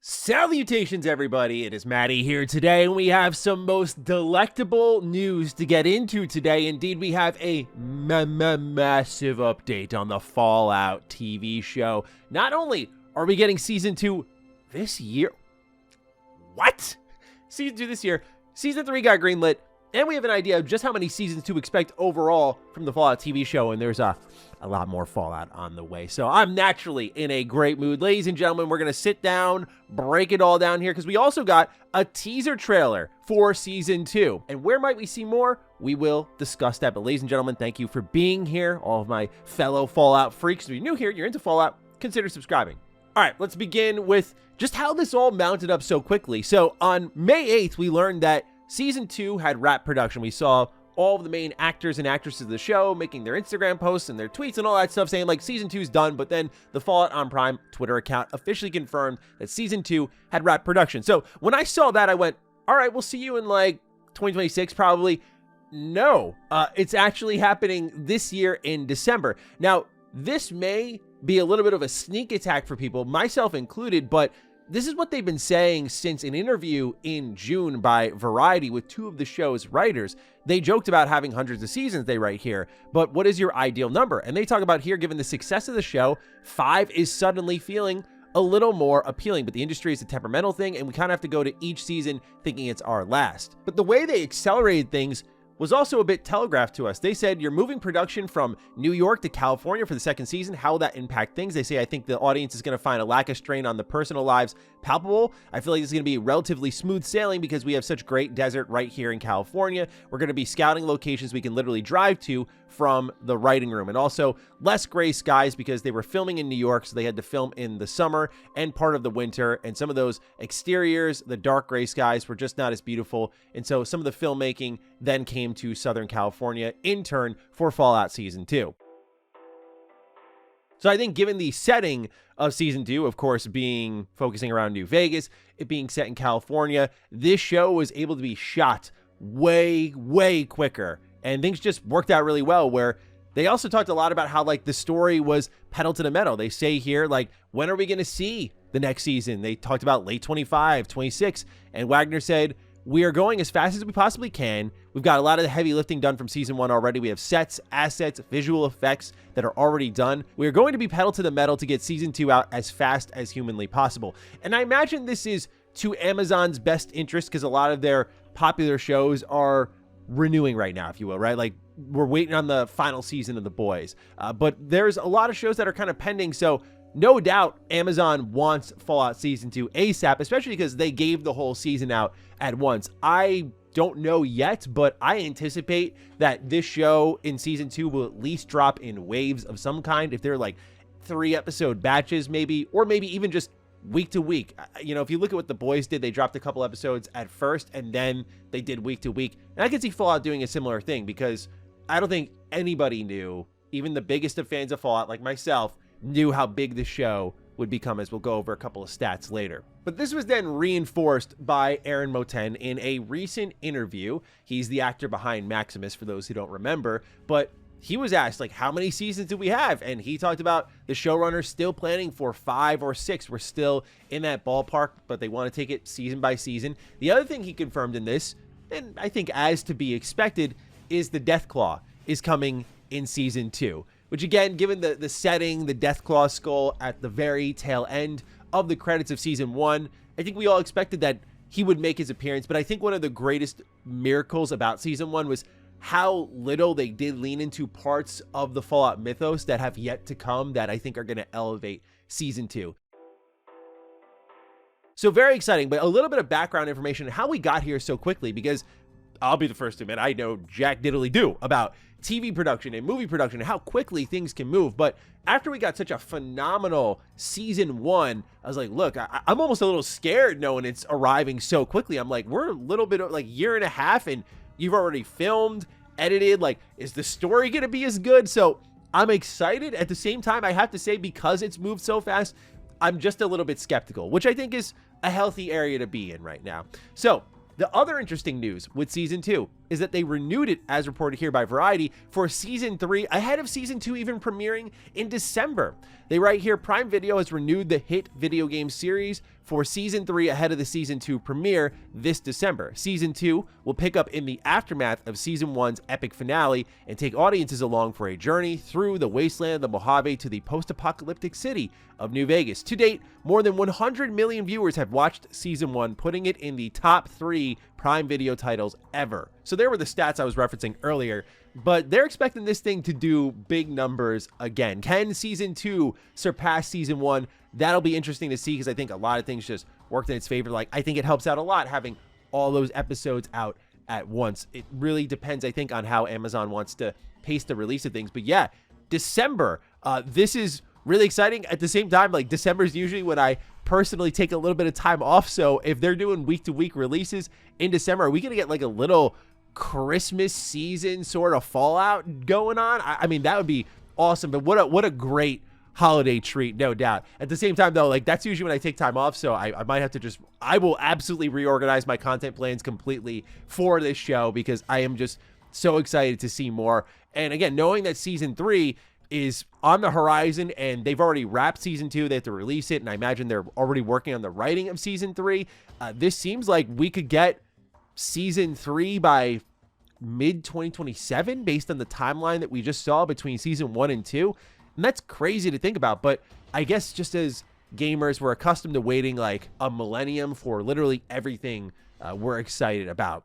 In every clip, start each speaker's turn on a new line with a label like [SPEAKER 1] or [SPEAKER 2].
[SPEAKER 1] Salutations, everybody. It is Matty here today, and we have some most delectable news to get into today. Indeed, we have a massive update on the Fallout TV show. Not only are we getting Season 2 this year. What? Season 2 this year. Season 3 got greenlit, and we have an idea of just how many seasons to expect overall from the Fallout TV show, and there's a lot more Fallout on the way. So I'm naturally in a great mood. Ladies and gentlemen, we're going to sit down, break it all down here, because we also got a teaser trailer for Season 2. And where might we see more? We will discuss that. But ladies and gentlemen, thank you for being here. All of my fellow Fallout freaks. If you're new here, you're into Fallout, consider subscribing. All right, let's begin with just how this all mounted up so quickly. So on May 8th, we learned that Season 2 had wrapped production. We saw all of the main actors and actresses of the show making their Instagram posts and their tweets and all that stuff saying like Season 2 is done, but then the Fallout on Prime Twitter account officially confirmed that Season 2 had wrapped production. So when I saw that, I went, all right, we'll see you in like 2026 probably. No, it's actually happening this year in December. Now, this may be a little bit of a sneak attack for people, myself included, but this is what they've been saying since an interview in June by Variety with two of the show's writers. They joked about having hundreds of seasons, they write here, but what is your ideal number? And they talk about here, given the success of the show, 5 is suddenly feeling a little more appealing, but the industry is a temperamental thing, and we kind of have to go to each season thinking it's our last. But the way they accelerated things was also a bit telegraphed to us. They said, you're moving production from New York to California for the second season. How will that impact things? They say, I think the audience is going to find a lack of strain on the personal lives palpable. I feel like this is going to be relatively smooth sailing because we have such great desert right here in California. We're going to be scouting locations we can literally drive to from the writing room, and also less gray skies because they were filming in New York, so they had to film in the summer and part of the winter, and some of those exteriors, the dark gray skies, were just not as beautiful, and so some of the filmmaking then came to Southern California in turn for Fallout Season 2. So I think given the setting of Season 2, of course, being focusing around New Vegas, it being set in California, this show was able to be shot way quicker. And things just worked out really well, where they also talked a lot about how like the story was pedal to the metal. They say here, like, when are we going to see the next season? They talked about late 25, 26. And Wagner said, we are going as fast as we possibly can. We've got a lot of the heavy lifting done from Season 1 already. We have sets, assets, visual effects that are already done. We are going to be pedal to the metal to get Season 2 out as fast as humanly possible. And I imagine this is to Amazon's best interest because a lot of their popular shows are renewing right now, if you will, right? Like, we're waiting on the final season of The Boys. But there's a lot of shows that are kind of pending, so no doubt Amazon wants Fallout Season 2 ASAP, especially because they gave the whole season out at once. I don't know yet, but I anticipate that this show in Season 2 will at least drop in waves of some kind, if they're like 3-episode batches maybe, or maybe even just week to week. You know, if you look at what The Boys did, they dropped a couple episodes at first and then they did week to week. And I can see Fallout doing a similar thing because I don't think anybody knew, even the biggest of fans of Fallout like myself, knew how big the show would become, as we'll go over a couple of stats later. But this was then reinforced by Aaron Moten in a recent interview. He's the actor behind Maximus, for those who don't remember, but he was asked, like, how many seasons do we have? And he talked about the showrunners still planning for 5 or 6. We're still in that ballpark, but they want to take it season by season. The other thing he confirmed in this, and I think as to be expected, is the Deathclaw is coming in Season 2. Which again, given the setting, the Deathclaw skull at the very tail end of the credits of Season 1, I think we all expected that he would make his appearance. But I think one of the greatest miracles about Season 1 was how little they did lean into parts of the Fallout mythos that have yet to come that I think are going to elevate Season 2. So very exciting, but a little bit of background information on how we got here so quickly, because I'll be the first to admit I know jack diddly do about TV production and movie production and how quickly things can move. But after we got such a phenomenal Season 1, I was like, look, I'm almost a little scared knowing it's arriving so quickly. I'm like, we're a little bit of like year and a half and you've already filmed, edited. Like, is the story going to be as good? So I'm excited. At the same time, I have to say, because it's moved so fast, I'm just a little bit skeptical, which I think is a healthy area to be in right now. So the other interesting news with Season 2, is that they renewed it, as reported here by Variety, for Season 3 ahead of Season 2 even premiering in December. They write here, Prime Video has renewed the hit video game series for Season 3 ahead of the Season 2 premiere this December. Season 2 will pick up in the aftermath of Season 1's epic finale and take audiences along for a journey through the wasteland of the Mojave to the post-apocalyptic city of New Vegas. To date, more than 100 million viewers have watched Season 1, putting it in the top 3 Prime Video titles ever. So there were the stats I was referencing earlier, but they're expecting this thing to do big numbers again. Can Season 2 surpass Season 1? That'll be interesting to see, because I think a lot of things just worked in its favor. Like, I think it helps out a lot having all those episodes out at once. It really depends, I think, on how Amazon wants to pace the release of things. But yeah, December, this is really exciting. At the same time, like, December is usually when I personally take a little bit of time off. So if they're doing week-to-week releases in December, are we going to get like a little Christmas season sort of Fallout going on? I mean, that would be awesome. But what a great holiday treat, no doubt. At the same time, though, like, that's usually when I take time off, so I might have to I will absolutely reorganize my content plans completely for this show, because I am just so excited to see more. And again, knowing that Season 3 is on the horizon and they've already wrapped Season 2, they have to release it, and I imagine they're already working on the writing of Season 3. This seems like we could get Season 3 by mid-2027 based on the timeline that we just saw between Season 1 and 2. And that's crazy to think about, but I guess just as gamers, we're accustomed to waiting like a millennium for literally everything we're excited about.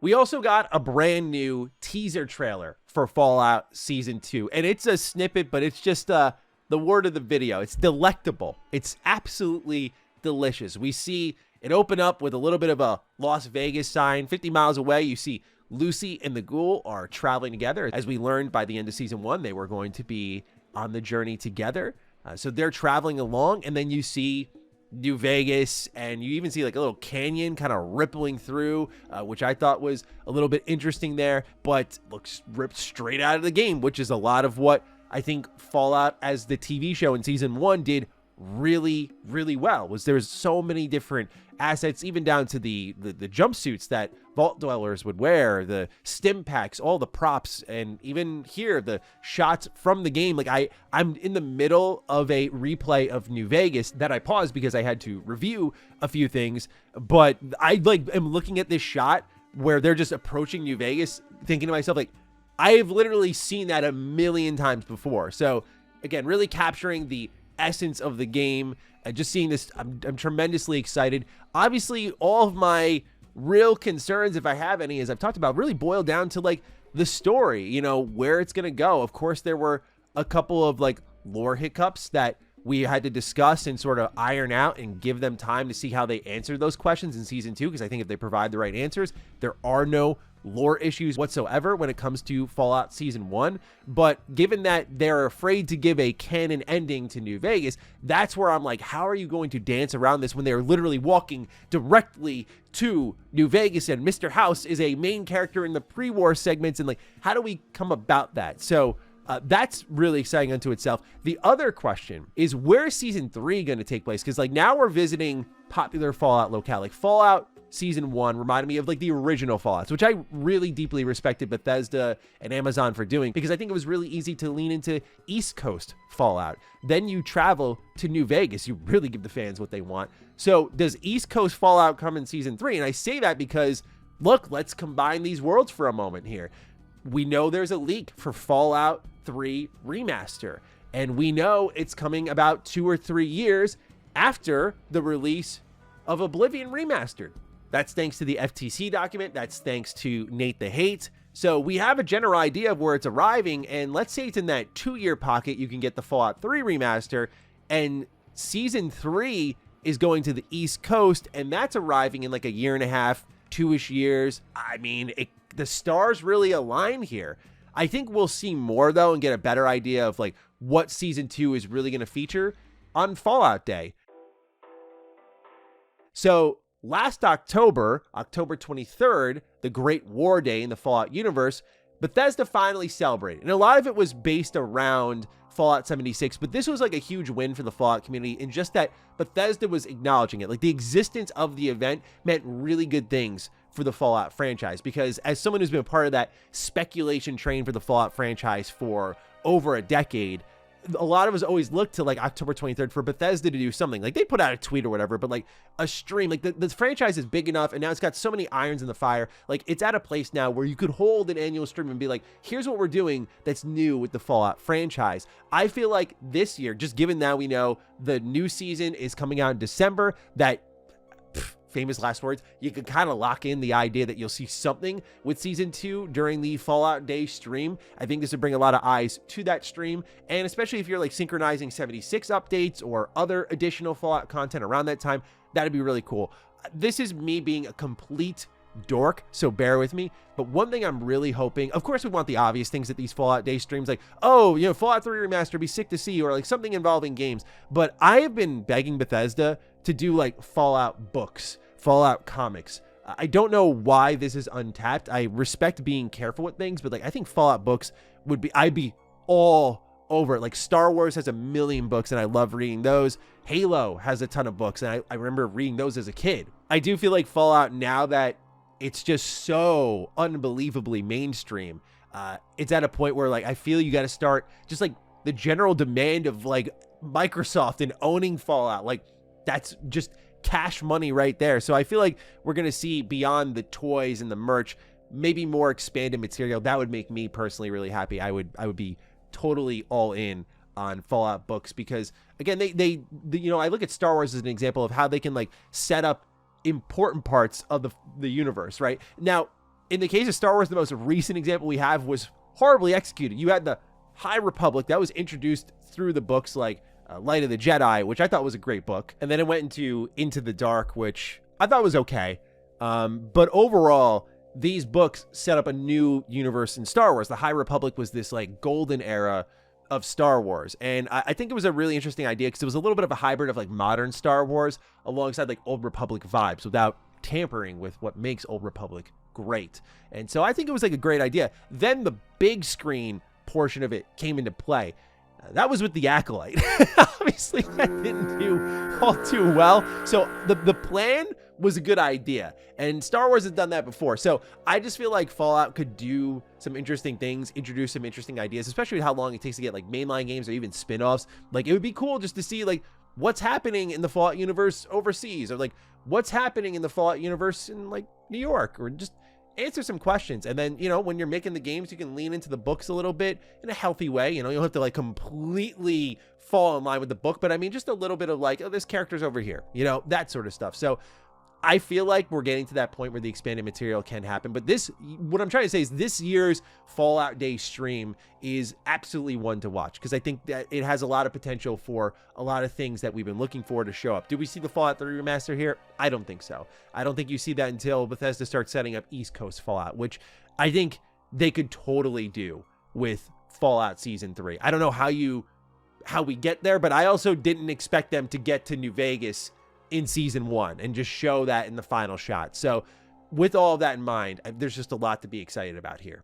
[SPEAKER 1] We also got a brand new teaser trailer for Fallout Season 2, and it's a snippet, but it's just the word of the video. It's delectable. It's absolutely delicious. We see it open up with a little bit of a Las Vegas sign. 50 miles away, you see Lucy and the Ghoul are traveling together. As we learned by the end of Season 1, they were going to be on the journey together. So they're traveling along, and then you see New Vegas, and you even see like a little canyon kind of rippling through, which I thought was a little bit interesting there, but looks ripped straight out of the game, which is a lot of what I think Fallout as the TV show in Season 1 did really, really well. Was there's so many different assets, even down to the jumpsuits that vault dwellers would wear, the stim packs, all the props, and even here the shots from the game. Like, I'm in the middle of a replay of New Vegas that I paused because I had to review a few things, but I like am looking at this shot where they're just approaching New Vegas, thinking to myself, like, I've literally seen that a million times before. So again, really capturing the essence of the game. Just seeing this, I'm tremendously excited. Obviously, all of my real concerns, if I have any, as I've talked about, really boil down to like the story, you know, where it's going to go. Of course, there were a couple of like lore hiccups that we had to discuss and sort of iron out and give them time to see how they answer those questions in Season 2, because I think if they provide the right answers, there are no lore issues whatsoever when it comes to Fallout Season 1. But given that they're afraid to give a canon ending to New Vegas, that's where I'm like, how are you going to dance around this when they're literally walking directly to New Vegas, and Mr. House is a main character in the pre-war segments, and like, how do we come about that? So that's really exciting unto itself. The other question is, where's Season 3 going to take place? Because like, now we're visiting popular Fallout locale. Like, Fallout Season 1 reminded me of like the original Fallouts, which I really deeply respected Bethesda and Amazon for doing, because I think it was really easy to lean into East Coast Fallout. Then you travel to New Vegas. You really give the fans what they want. So does East Coast Fallout come in Season 3? And I say that because, look, let's combine these worlds for a moment here. We know there's a leak for Fallout 3 Remaster, and we know it's coming about 2 or 3 years after the release of Oblivion Remastered. That's thanks to the FTC document. That's thanks to Nate the Hate. So we have a general idea of where it's arriving, and let's say it's in that 2-year pocket. You can get the Fallout 3 Remaster, and Season 3 is going to the East Coast, and that's arriving in like a year and a half, 2-ish years. I mean, the stars really align here. I think we'll see more, though, and get a better idea of like what Season 2 is really going to feature on Fallout Day. So last October, October 23rd, the Great War Day in the Fallout universe, Bethesda finally celebrated. And a lot of it was based around Fallout 76, but this was like a huge win for the Fallout community in just that Bethesda was acknowledging it. Like, the existence of the event meant really good things for the Fallout franchise, because as someone who's been a part of that speculation train for the Fallout franchise for over a decade, a lot of us always look to like October 23rd for Bethesda to do something. Like, they put out a tweet or whatever, but like a stream, like the franchise is big enough, and now it's got so many irons in the fire. Like, it's at a place now where you could hold an annual stream and be like, here's what we're doing that's new with the Fallout franchise. I feel like this year, just given now we know the new season is coming out in December, that famous last words, you can kind of lock in the idea that you'll see something with season 2 during the Fallout Day stream. I think this would bring a lot of eyes to that stream, and especially if you're like synchronizing 76 updates or other additional Fallout content around that time, that'd be really cool. This is me being a complete dork, so bear with me, but one thing I'm really hoping, of course we want the obvious things at these Fallout Day streams, like, oh, you know, Fallout 3 Remastered, be sick to see, or like something involving games, but I have been begging Bethesda to do like Fallout books, Fallout comics. I don't know why this is untapped. I respect being careful with things, but like, I think Fallout books would be, I'd be all over it. Like, Star Wars has a million books and I love reading those. Halo has a ton of books and I remember reading those as a kid. I do feel like Fallout, now that it's just so unbelievably mainstream, it's at a point where like, I feel you got to start just like the general demand of like Microsoft and owning Fallout. Like, that's just cash money right there. So I feel like we're going to see, beyond the toys and the merch, maybe more expanded material. That would make me personally really happy. I would be totally all in on Fallout books, because again, they you know, I look at Star Wars as an example of how they can like set up important parts of the universe, right? Now, in the case of Star Wars, the most recent example we have was horribly executed. You had the High Republic that was introduced through the books, like Light of the Jedi, which I thought was a great book, and then it went into the Dark, which I thought was okay, but overall these books set up a new universe in Star Wars. The High Republic was this like golden era of Star Wars, and I think it was a really interesting idea, because it was a little bit of a hybrid of like modern Star Wars alongside like Old Republic vibes, without tampering with what makes Old Republic great. And so I think it was like a great idea. Then the big screen portion of it came into play. That was with the Acolyte. Obviously, that didn't do all too well. So the plan was a good idea, and Star Wars has done that before. So I just feel like Fallout could do some interesting things, introduce some interesting ideas, especially with how long it takes to get like mainline games or even spin-offs. Like, it would be cool just to see like what's happening in the Fallout universe overseas, or like what's happening in the Fallout universe in like New York, or just answer some questions. And then, you know, when you're making the games, you can lean into the books a little bit in a healthy way. You know, you don't have to like completely fall in line with the book, but I mean, just a little bit of like, oh, this character's over here, you know, that sort of stuff. So I feel like we're getting to that point where the expanded material can happen. But this, what I'm trying to say is, this year's Fallout Day stream is absolutely one to watch, because I think that it has a lot of potential for a lot of things that we've been looking for to show up. Do we see the Fallout 3 remaster here? I don't think so. I don't think you see that until Bethesda starts setting up East Coast Fallout, which I think they could totally do with Fallout Season 3. I don't know how we get there, but I also didn't expect them to get to New Vegas in Season 1 and just show that in the final shot. So with all of that in mind, there's just a lot to be excited about here.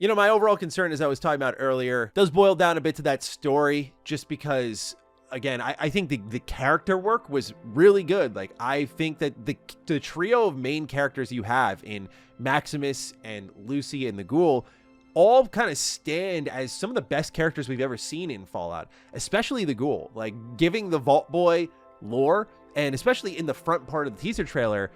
[SPEAKER 1] You know, my overall concern, as I was talking about earlier, does boil down a bit to that story, just because, again, I think the character work was really good. Like, I think that the trio of main characters you have in Maximus and Lucy and the Ghoul all kind of stand as some of the best characters we've ever seen in Fallout, especially the Ghoul. Like, giving the Vault Boy lore, and especially in the front part of the teaser trailer,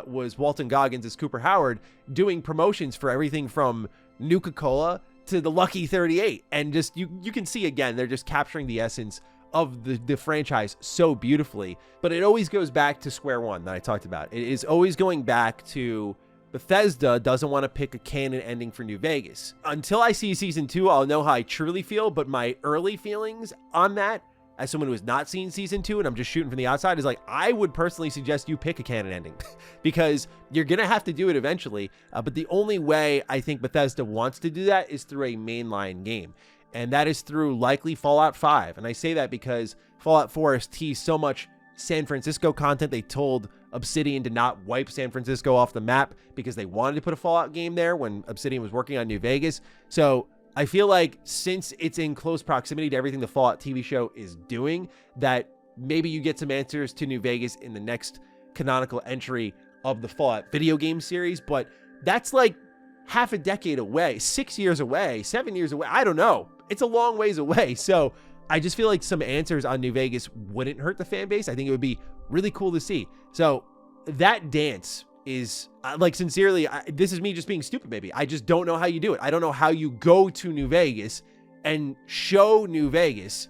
[SPEAKER 1] was Walton Goggins as Cooper Howard doing promotions for everything from Nuka-Cola to the Lucky 38. And just, you can see, again, they're just capturing the essence of the franchise so beautifully. But it always goes back to square one that I talked about. It is always going back to Bethesda doesn't want to pick a canon ending for New Vegas. Until I see Season 2, I'll know how I truly feel, but my early feelings on that, as someone who has not seen Season 2 and I'm just shooting from the outside, is like, I would personally suggest you pick a canon ending because you're going to have to do it eventually. But the only way I think Bethesda wants to do that is through a mainline game. And that is through likely Fallout 5. And I say that because Fallout 4 has teased so much San Francisco content. They told Obsidian to not wipe San Francisco off the map because they wanted to put a Fallout game there when Obsidian was working on New Vegas. So I feel like since it's in close proximity to everything the Fallout TV show is doing, that maybe you get some answers to New Vegas in the next canonical entry of the Fallout video game series, but that's like half a decade away, 6 years away, 7 years away. I don't know. It's a long ways away. So I just feel like some answers on New Vegas wouldn't hurt the fan base. I think it would be really cool to see. So that dance is like, sincerely, this is me just being stupid, maybe. I just don't know how you do it. I don't know how you go to New Vegas and show New Vegas,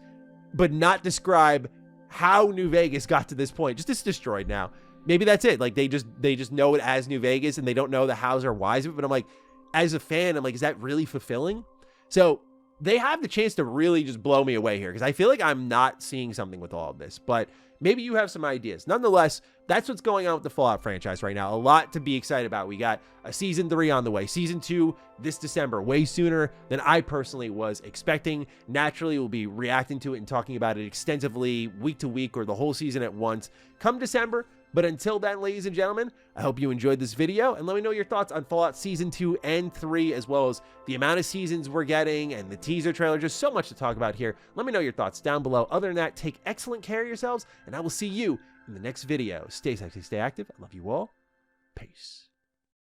[SPEAKER 1] but not describe how New Vegas got to this point. Just it's destroyed now. Maybe that's it. Like they just know it as New Vegas and they don't know the hows or whys of it. But I'm like, as a fan, I'm like, is that really fulfilling? So they have the chance to really just blow me away here, because I feel like I'm not seeing something with all of this, but maybe you have some ideas. Nonetheless, that's what's going on with the Fallout franchise right now. A lot to be excited about. We got a season 3 on the way, season 2 this December, way sooner than I personally was expecting. Naturally, we'll be reacting to it and talking about it extensively week to week or the whole season at once come December. But until then, ladies and gentlemen, I hope you enjoyed this video, and let me know your thoughts on Fallout Season 2 and 3, as well as the amount of seasons we're getting and the teaser trailer. Just so much to talk about here. Let me know your thoughts down below. Other than that, take excellent care of yourselves, and I will see you in the next video. Stay sexy, stay active. I love you all. Peace.